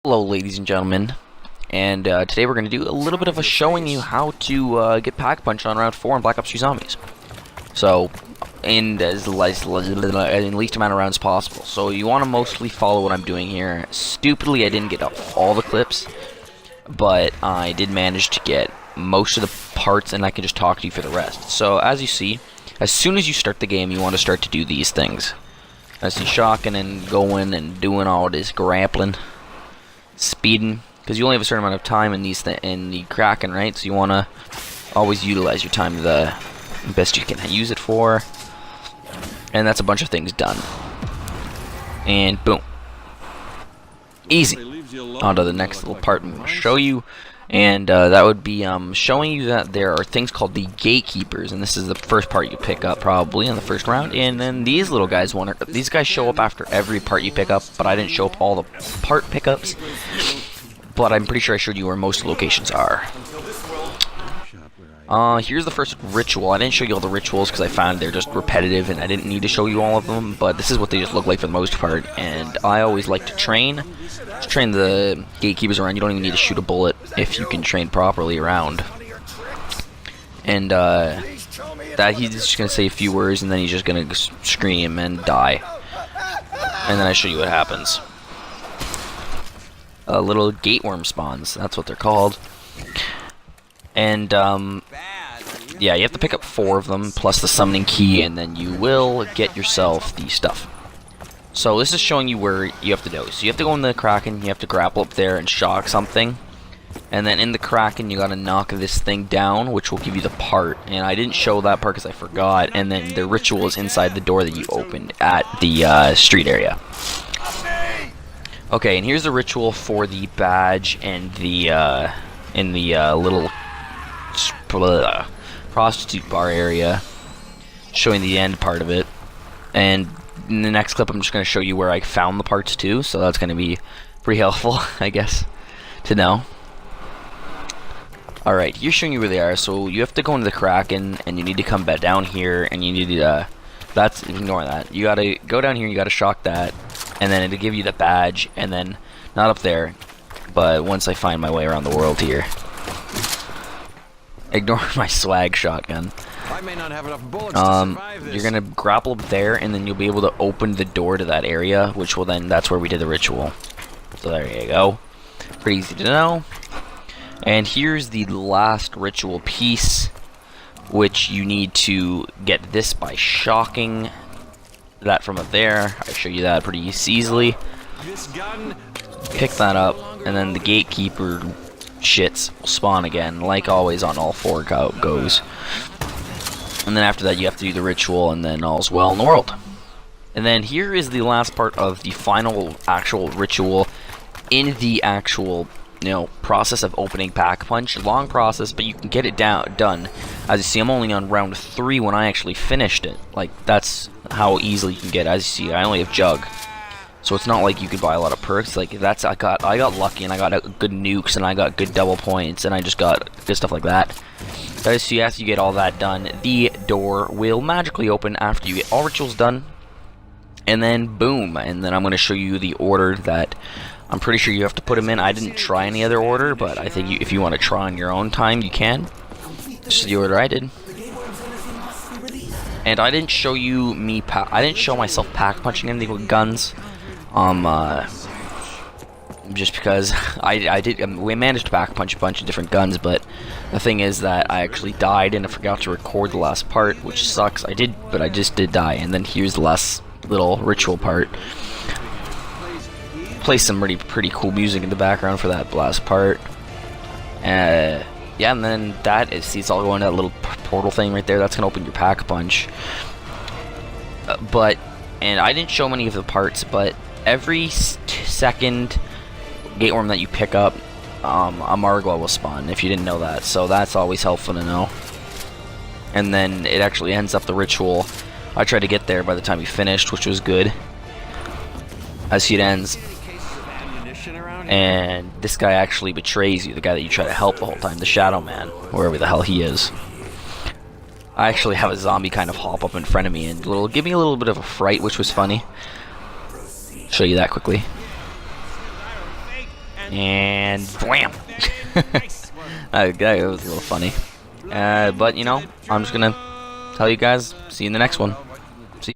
Hello ladies and gentlemen, and today we're going to do a little bit of a showing you how to get pack punched on round 4 in Black Ops 2 Zombies. So, in least amount of rounds possible. So you want to mostly follow what I'm doing here. Stupidly, I didn't get all the clips, but I did manage to get most of the parts, and I can just talk to you for the rest. So as you see, as soon as you start the game, you want to start to do these things. I see shocking and going and doing all this grappling. Speeding, because you only have a certain amount of time in these in the Kraken, right? So you want to always utilize your time the best you can use it for, and that's a bunch of things done. And boom, easy. On to the next little part I'm going to show you, and that would be showing you that there are things called the gatekeepers, and this is the first part you pick up probably in the first round. And then these little guys these guys show up after every part you pick up, but I didn't show up all the part pickups. But I'm pretty sure I showed you where most locations are. Here's the first ritual. I didn't show you all the rituals because I found they're just repetitive and I didn't need to show you all of them, but this is what they just look like for the most part. And I always like to train the gatekeepers around. You don't even need to shoot a bullet if you can train properly around. And that he's just gonna say a few words and then he's just gonna scream and die. And then I show you what happens. Little gateworm spawns, that's what they're called. And yeah, you have to pick up 4 of them plus the summoning key, and then you will get yourself the stuff. So this is showing you where you have to go. So you have to go in the Kraken, you have to grapple up there and shock something, and then in the Kraken you gotta knock this thing down, which will give you the part. And I didn't show that part because I forgot. And then the ritual is inside the door that you opened at the street area. Okay, and here's the ritual for the badge and the little prostitute bar area, showing the end part of it. And in the next clip I'm just going to show you where I found the parts too, so that's going to be pretty helpful, I guess, to know. Alright, here's showing you where they are. So you have to go into the Kraken, and you need to come back down here, and you need to, ignore that. You gotta go down here, you gotta shock that, and then it'll give you the badge, and then, not up there, but once I find my way around the world here. Ignore my swag shotgun. I may not have enough bullets to survive this. You're gonna grapple up there, and then you'll be able to open the door to that area, which will then, that's where we did the ritual. So there you go. Pretty easy to know. And here's the last ritual piece, which you need to get this by shocking that from up there. I show you that pretty easily. Pick that up, and then the gatekeeper shits will spawn again, like always on all 4 goes. And then after that you have to do the ritual, and then all's well in the world. And then here is the last part of the final actual ritual in the actual, process of opening Pack Punch. Long process, but you can get it done. As you see, I'm only on round 3 when I actually finished it. Like, that's how easily you can get it. As you see, I only have Jug, so it's not like you could buy a lot of perks. Like, that's I got lucky, and I got good nukes, and I got good double points, and I just got good stuff like that. As you see, after you get all that done, the door will magically open after you get all rituals done, and then boom. And then I'm going to show you the order that I'm pretty sure you have to put them in. I didn't try any other order, but I think if you want to try on your own time, you can. This is the order I did. And I didn't show you I didn't show myself pack punching anything with guns. Just because we managed to pack punch a bunch of different guns, but the thing is that I actually died and I forgot to record the last part, which sucks. But I just did die. And then here's the last little ritual part. Play some pretty cool music in the background for that last part. Yeah, and then it's all going to that little portal thing right there. That's gonna open your pack punch. And I didn't show many of the parts, but every second gateworm that you pick up, a Margwa will spawn. If you didn't know that, so that's always helpful to know. And then it actually ends up the ritual. I tried to get there by the time you finished, which was good. As it ends. And this guy actually betrays you, the guy that you try to help the whole time, the Shadow Man, wherever the hell he is. I actually have a zombie kind of hop up in front of me and give me a little bit of a fright, which was funny. Show you that quickly. And wham! That was a little funny. But, you know, I'm just gonna tell you guys, see you in the next one.